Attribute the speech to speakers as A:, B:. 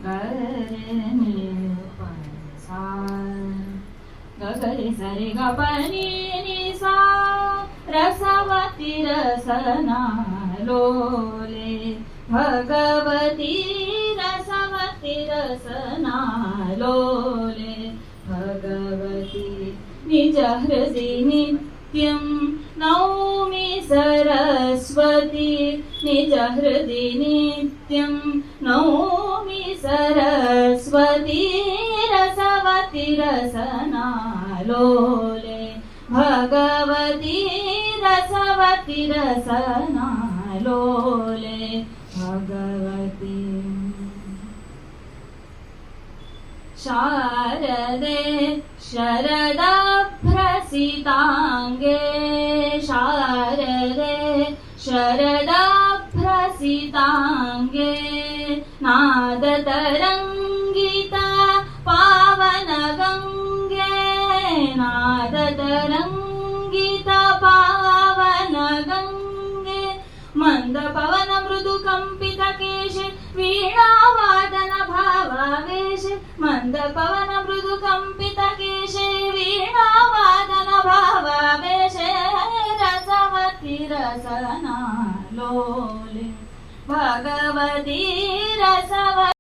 A: गरे नि प सा गगरे सरे ग प नि सा रसवती रसना लोले भगवती रसवती रसना लोले भगवती निज हृदि नित्यं नौमि सरस्वती निज हृदि नित्यं नौमि सरस्वती रसवती रसना लोले भगवती रसवती रसना लोले भगवती शारदे शरदाभ्रसिताङ्गे शारदे शरदाभ्रसिताङ्गे नादतरङ्गिता पावनगङ्गे नादतरङ्गिता पावनगङ्गे मन्दपवन मृदुकम्पितकेशे वीणावादन भावावेशे मन्दपवन मृदुकम्पितकेशे वीणावादन भावावेशे रसवती रसना लोले भगवती रसवती